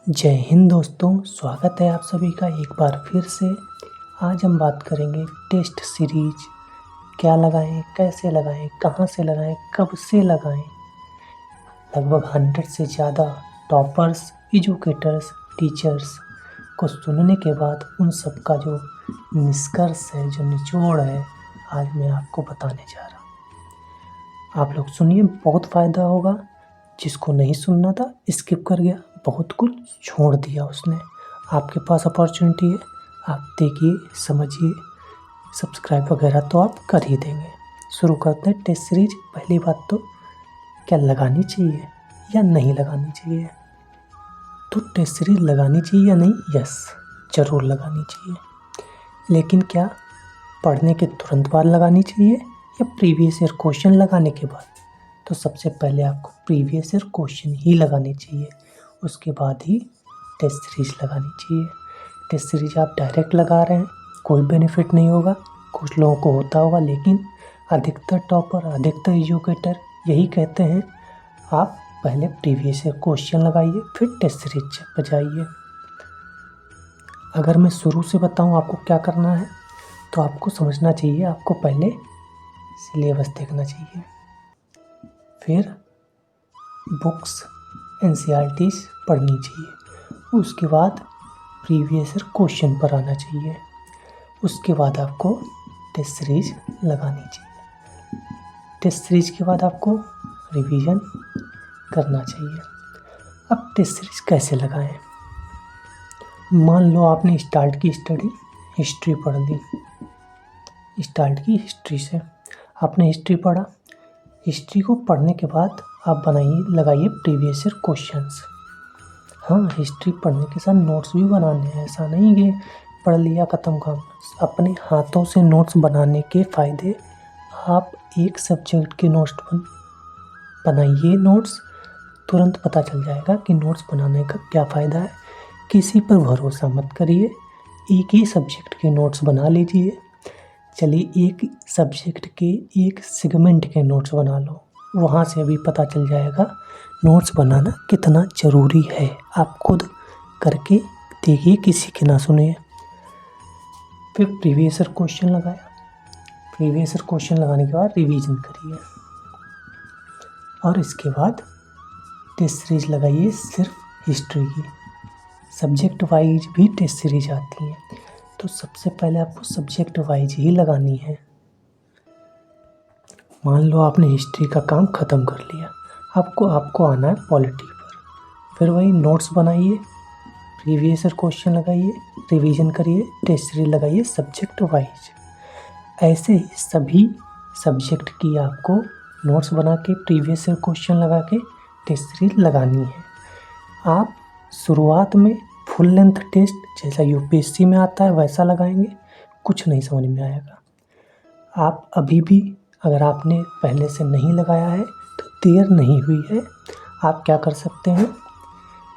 जय हिंद दोस्तों, स्वागत है आप सभी का एक बार फिर से। आज हम बात करेंगे टेस्ट सीरीज क्या लगाएं, कैसे लगाएं, कहां से लगाएं, कब से लगाएं। लगभग 100 से ज़्यादा टॉपर्स, एजुकेटर्स, टीचर्स को सुनने के बाद उन सब का जो निष्कर्ष है, जो निचोड़ है, आज मैं आपको बताने जा रहा हूँ। आप लोग सुनिए, बहुत फ़ायदा होगा। जिसको नहीं सुनना था स्किप कर गया, बहुत कुछ छोड़ दिया उसने। आपके पास अपॉर्चुनिटी है, आप देखिए, समझिए, सब्सक्राइब वगैरह तो आप कर ही देंगे। शुरू करते हैं टेस्ट सीरीज। पहली बात तो क्या लगानी चाहिए या नहीं लगानी चाहिए। तो टेस्ट सीरीज लगानी चाहिए या नहीं? यस, ज़रूर लगानी चाहिए। लेकिन क्या पढ़ने के तुरंत बाद लगानी चाहिए या प्रीवियस ईयर क्वेश्चन लगाने के बाद? तो सबसे पहले आपको प्रीवियस ईयर क्वेश्चन ही लगाने चाहिए, उसके बाद ही टेस्ट सीरीज लगानी चाहिए। टेस्ट सीरीज आप डायरेक्ट लगा रहे हैं, कोई बेनिफिट नहीं होगा। कुछ लोगों को होता होगा, लेकिन अधिकतर टॉपर, अधिकतर एजुकेटर यही कहते हैं आप पहले प्रीवियस ईयर क्वेश्चन लगाइए, फिर टेस्ट सीरीज पर जाइए। अगर मैं शुरू से बताऊं आपको क्या करना है, तो आपको समझना चाहिए, आपको पहले सिलेबस देखना चाहिए, फिर बुक्स एनसीईआरटीज़ पढ़नी चाहिए, उसके बाद प्रीवियस ईयर क्वेश्चन पर आना चाहिए, उसके बाद आपको टेस्ट सीरीज लगानी चाहिए। टेस्ट सीरीज के बाद आपको रिवीजन करना चाहिए। अब टेस्ट सीरीज कैसे लगाएं? मान लो आपने स्टार्ट की स्टडी हिस्ट्री पढ़ ली, स्टार्ट की हिस्ट्री से आपने हिस्ट्री पढ़ा। हिस्ट्री को पढ़ने के बाद आप लगाइए प्रीवियस ईयर क्वेश्चंस। हाँ, हिस्ट्री पढ़ने के साथ नोट्स भी बनाने हैं, ऐसा नहीं कि पढ़ लिया ख़त्म काम। अपने हाथों से नोट्स बनाने के फ़ायदे, आप एक सब्जेक्ट के नोट्स बनाइए। नोट्स तुरंत पता चल जाएगा कि नोट्स बनाने का क्या फ़ायदा है। किसी पर भरोसा मत करिए, एक ही सब्जेक्ट के नोट्स बना लीजिए। चलिए, एक सब्जेक्ट के एक सेगमेंट के नोट्स बना लो, वहाँ से अभी पता चल जाएगा नोट्स बनाना कितना ज़रूरी है। आप खुद करके देखिए, किसी के ना सुनिए। फिर प्रीवियस ईयर क्वेश्चन लगाया, प्रीवियस ईयर क्वेश्चन लगाने के बाद रिवीजन करिए, और इसके बाद टेस्ट सीरीज लगाइए सिर्फ हिस्ट्री की। सब्जेक्ट वाइज भी टेस्ट सीरीज आती हैं, तो सबसे पहले आपको सब्जेक्ट वाइज ही लगानी है। मान लो आपने हिस्ट्री का काम ख़त्म कर लिया, आपको आना है पॉलिटी पर। फिर वही नोट्स बनाइए, प्रीवियस ईयर क्वेश्चन लगाइए, रिवीजन करिए, टेस्ट सीरीज लगाइए सब्जेक्ट वाइज। ऐसे ही सभी सब्जेक्ट की आपको नोट्स बना के, प्रीवियस ईयर क्वेश्चन लगा के टेस्ट सीरीज लगानी है। आप शुरुआत में फुल लेंथ टेस्ट जैसा यूपीएससी में आता है वैसा लगाएंगे, कुछ नहीं समझ में आएगा। आप अभी भी, अगर आपने पहले से नहीं लगाया है तो देर नहीं हुई है। आप क्या कर सकते हैं,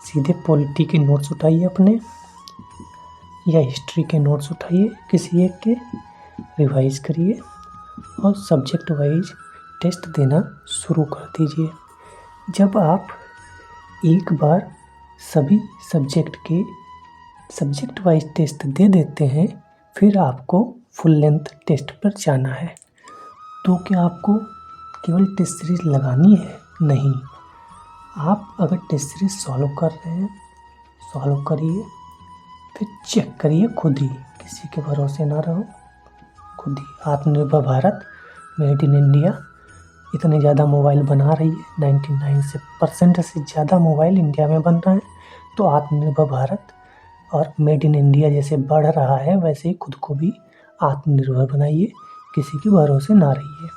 सीधे पॉलिटी के नोट्स उठाइए अपने, या हिस्ट्री के नोट्स उठाइए, किसी एक के रिवाइज करिए और सब्जेक्ट वाइज टेस्ट देना शुरू कर दीजिए। जब आप एक बार सभी सब्जेक्ट के सब्जेक्ट वाइज टेस्ट दे देते हैं, फिर आपको फुल लेंथ टेस्ट पर जाना है। तो क्या आपको केवल टेस्ट सीरीज लगानी है? नहीं, आप अगर टेस्ट सीरीज सॉल्व कर रहे हैं, सॉल्व करिए, फिर चेक करिए खुद ही, किसी के भरोसे ना रहो, खुद ही। आत्मनिर्भर भारत, मेड इन इंडिया, इतने ज़्यादा मोबाइल बना रही है, 99% से ज़्यादा मोबाइल इंडिया में बन रहे हैं। तो आत्मनिर्भर भारत और मेड इन इंडिया जैसे बढ़ रहा है, वैसे ही खुद को भी आत्मनिर्भर बनाइए, किसी के भरोसे ना रहिए।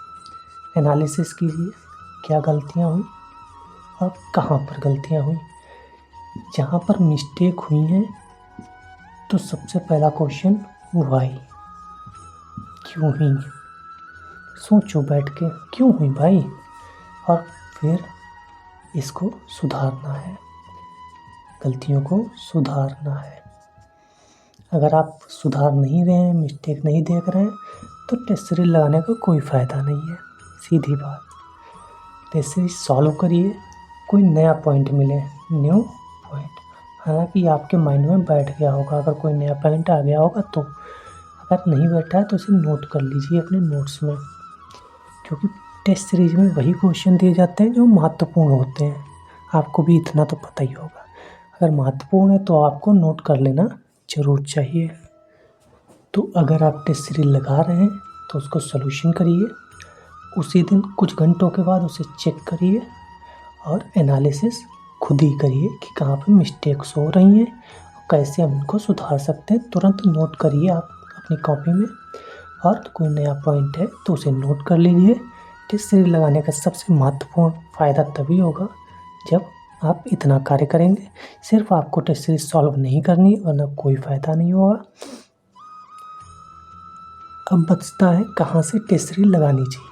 एनालिसिस कीजिए, क्या गलतियाँ हुई और कहाँ पर गलतियाँ हुई। जहाँ पर मिस्टेक हुई हैं, तो सबसे पहला क्वेश्चन वाई, क्यों हुई, सोचो बैठ के, क्यों हुई भाई, और फिर इसको सुधारना है, गलतियों को सुधारना है। अगर आप सुधार नहीं रहे हैं, मिस्टेक नहीं देख रहे हैं, तो टेस्ट सीरीज लगाने का कोई फ़ायदा नहीं है, सीधी बात। टेस्ट सीरीज सॉल्व करिए, कोई नया पॉइंट मिले, न्यू पॉइंट, हालांकि आपके माइंड में बैठ गया होगा। अगर कोई नया पॉइंट आ गया होगा तो, अगर नहीं बैठा है तो इसे नोट कर लीजिए अपने नोट्स में, क्योंकि टेस्ट सीरीज में वही क्वेश्चन दिए जाते हैं जो महत्वपूर्ण होते हैं। आपको भी इतना तो पता ही होगा। अगर महत्वपूर्ण है तो आपको नोट कर लेना ज़रूर चाहिए। तो अगर आप टेस्ट सीरीज लगा रहे हैं तो उसको सॉल्यूशन करिए, उसी दिन कुछ घंटों के बाद उसे चेक करिए और एनालिसिस खुद ही करिए कि कहाँ पे मिस्टेक्स हो रही हैं और कैसे हम इनको सुधार सकते हैं। तुरंत नोट करिए आप अपनी कॉपी में, और कोई नया पॉइंट है तो उसे नोट कर लीजिए। टेस्ट सीरीज लगाने का सबसे महत्वपूर्ण फ़ायदा तभी होगा जब आप इतना कार्य करेंगे। सिर्फ आपको टेस्ट सीरीज सॉल्व नहीं करनी, वरना कोई फ़ायदा नहीं होगा। अब बचता है कहाँ से टेस्ट सीरीज लगानी चाहिए।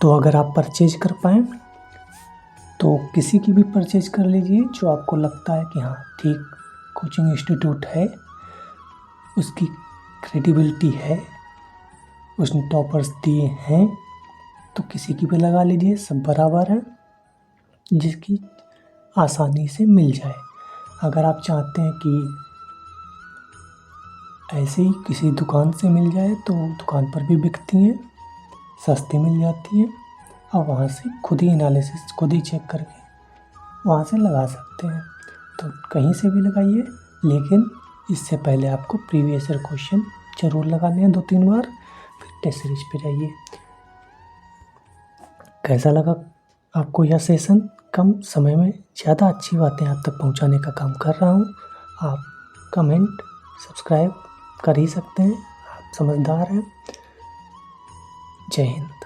तो अगर आप परचेज कर पाएँ तो किसी की भी परचेज कर लीजिए जो आपको लगता है कि हाँ ठीक कोचिंग इंस्टीट्यूट है, उसकी क्रेडिबिलिटी है, उसने टॉपर्स दिए हैं, तो किसी की भी लगा लीजिए, सब बराबर है, जिसकी आसानी से मिल जाए। अगर आप चाहते हैं कि ऐसे ही किसी दुकान से मिल जाए तो दुकान पर भी बिकती हैं, सस्ती मिल जाती हैं, और वहाँ से खुद ही एनालिसिस खुद ही चेक करके वहाँ से लगा सकते हैं। तो कहीं से भी लगाइए, लेकिन इससे पहले आपको प्रीवियस ईयर क्वेश्चन ज़रूर लगाने हैं 2-3 बार, फिर टेस्ट सीरीज पे जाइए। कैसा लगा आपको यह सेशन? कम समय में ज़्यादा अच्छी बातें आप तक पहुंचाने का काम कर रहा हूं। आप कमेंट सब्सक्राइब कर ही सकते हैं, आप समझदार हैं। जय हिंद।